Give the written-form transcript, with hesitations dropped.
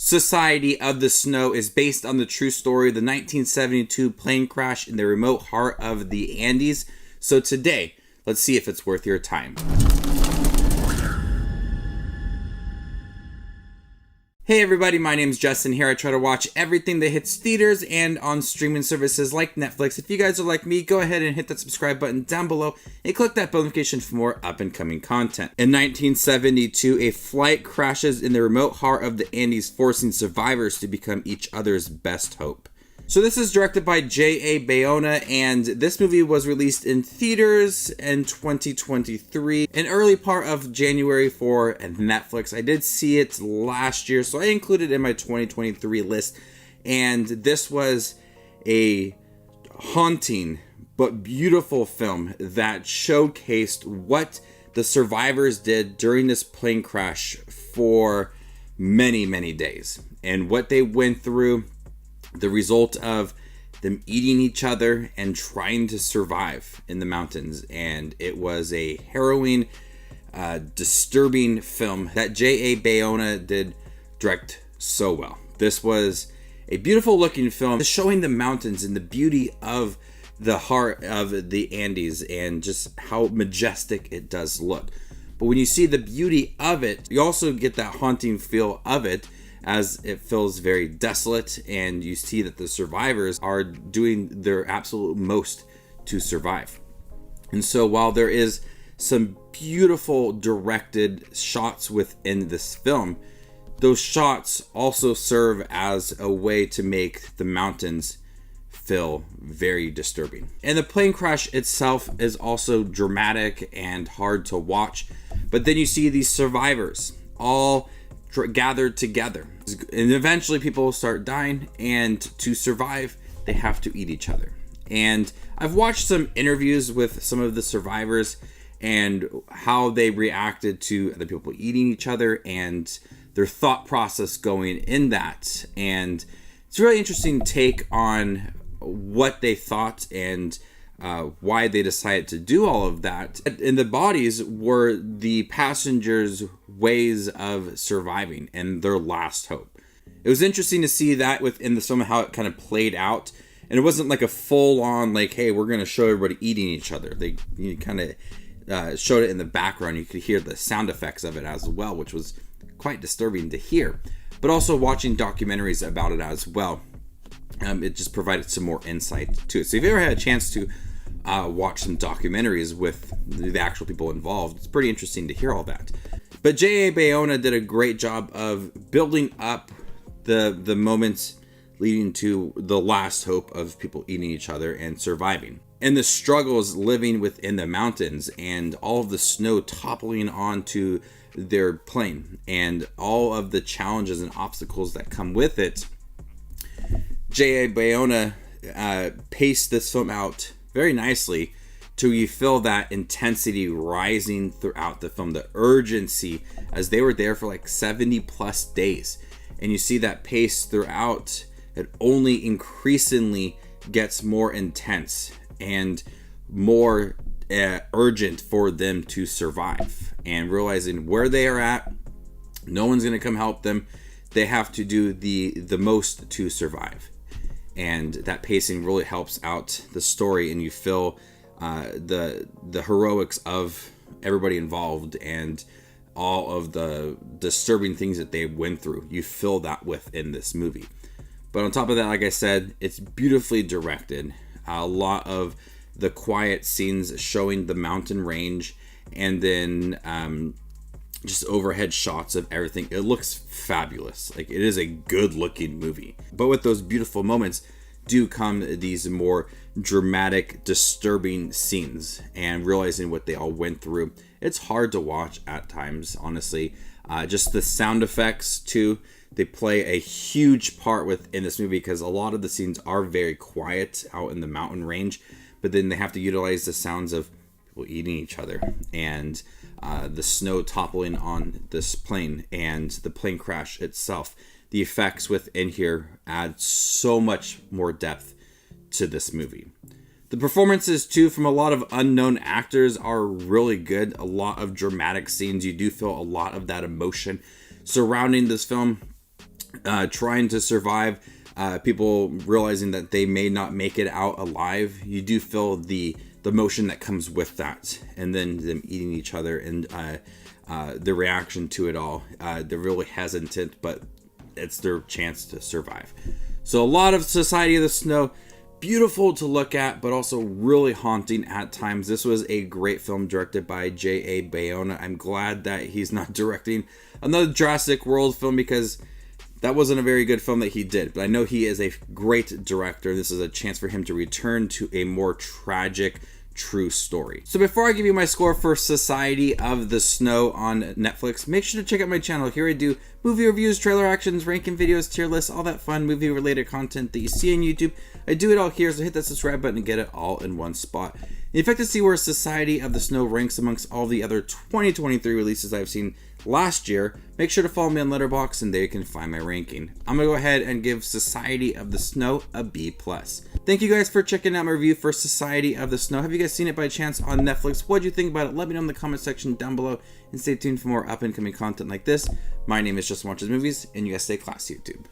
Society of the Snow is based on the true story of the 1972 plane crash in the remote heart of the Andes. So today, let's see if it's worth your time. Hey everybody, my name's Justin here. I try to watch everything that hits theaters and on streaming services like Netflix. If you guys are like me, go ahead and hit that subscribe button down below and click that bell notification for more up and coming content. In 1972, a flight crashes in the remote heart of the Andes, forcing survivors to become each other's best hope. So this is directed by J.A. Bayona, and this movie was released in theaters in 2023, an early part of January for Netflix. I did see it last year, so I included it in my 2023 list, and this was a haunting but beautiful film that showcased what the survivors did during this plane crash for many, many days, and what they went through. The result of them eating each other and trying to survive in the mountains. And it was a harrowing, disturbing film that J.A. Bayona did direct so well. This was a beautiful looking film showing the mountains and the beauty of the heart of the Andes and just how majestic it does look. But when you see the beauty of it, you also get that haunting feel of it, as it feels very desolate, and you see that the survivors are doing their absolute most to survive. And so while there is some beautiful directed shots within this film, those shots also serve as a way to make the mountains feel very disturbing. And the plane crash itself is also dramatic and hard to watch, but then you see these survivors all gathered together, and eventually people start dying, and to survive they have to eat each other. And I've watched some interviews with some of the survivors and how they reacted to other people eating each other and their thought process going in that, and it's a really interesting take on what they thought and why they decided to do all of that. And the bodies were the passengers' ways of surviving and their last hope. It was interesting to see that within the film, how it kind of played out. And it wasn't like a full-on, like, hey, we're going to show everybody eating each other. They kind of showed it in the background. You could hear the sound effects of it as well, which was quite disturbing to hear. But also watching documentaries about it as well, it just provided some more insight to it. So if you ever had a chance to watch some documentaries with the actual people involved, it's pretty interesting to hear all that. But J.A. Bayona did a great job of building up the moments leading to the last hope of people eating each other and surviving, and the struggles living within the mountains and all of the snow toppling onto their plane and all of the challenges and obstacles that come with it. J.A. Bayona paced this film out very nicely till you feel that intensity rising throughout the film, the urgency, as they were there for like 70 plus days, and you see that pace throughout. It only increasingly gets more intense and more urgent for them to survive, and realizing where they are at, no one's going to come help them. They have to do the most to survive. And that pacing really helps out the story, and you feel the heroics of everybody involved and all of the disturbing things that they went through. You feel that within this movie. But on top of that, like I said, it's beautifully directed. A lot of the quiet scenes showing the mountain range, and then just overhead shots of everything. It looks fabulous. Like, it is a good looking movie. But with those beautiful moments do come these more dramatic, disturbing scenes, and realizing what they all went through. It's hard to watch at times, honestly. Just the sound effects too, they play a huge part within this movie, because a lot of the scenes are very quiet out in the mountain range, but then they have to utilize the sounds of people eating each other, and the snow toppling on this plane, and the plane crash itself. The effects within here add so much more depth to this movie. The performances too from a lot of unknown actors are really good. A lot of dramatic scenes. You do feel a lot of that emotion surrounding this film. trying to survive, people realizing that they may not make it out alive. You do feel the emotion that comes with that, and then them eating each other, and the reaction to it all. They're really hesitant, but it's their chance to survive. So a lot of Society of the Snow, beautiful to look at, but also really haunting at times. This was a great film directed by J.A. Bayona. I'm glad that he's not directing another Jurassic World film, because that wasn't a very good film that he did. But I know he is a great director. This is a chance for him to return to a more tragic, true story. So before I give you my score for Society of the Snow on Netflix, make sure to check out my channel. Here I do movie reviews, trailer actions, ranking videos, tier lists, all that fun movie related content that you see on YouTube. I do it all here, so hit that subscribe button and get it all in one spot. In fact, to see where Society of the Snow ranks amongst all the other 2023 releases I've seen last year, make sure to follow me on Letterboxd, and there you can find my ranking. I'm gonna go ahead and give Society of the Snow a B+. Thank you guys for checking out my review for Society of the Snow. Have you guys seen it by chance on Netflix? What do you think about it? Let me know in the comment section down below, and stay tuned for more up and coming content like this. My name is Just Watches Movies, and you guys stay classy, YouTube.